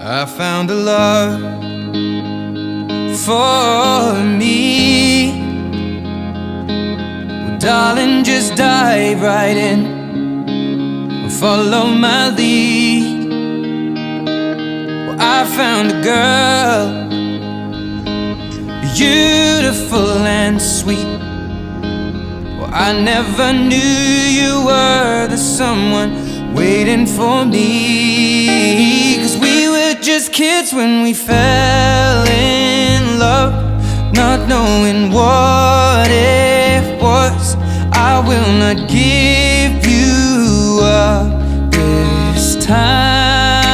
I found a love for me. Well, darling, just dive right in and follow my lead. Well, I found a girl, beautiful and sweet. Well, I never knew you were the someone waiting for me. 'Cause we were just kids when we fell in love, not knowing what it was. I will not give you up this time.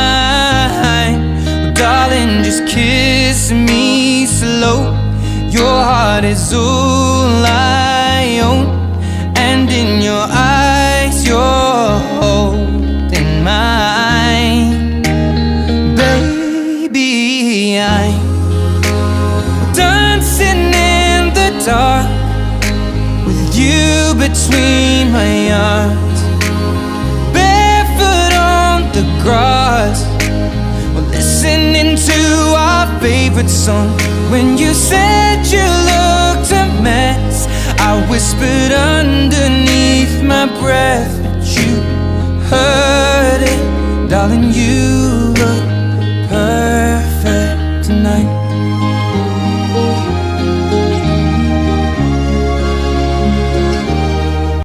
Oh, darling, just kiss me slow. Your heart is all I own, and in your eyes you're holding mine. Baby, I'm dancing in the dark with you between my arms, barefoot on the grass, we're listening to our favorite song. When you said you looked a mess, I whispered underneath my breath, but you heard it, darling, you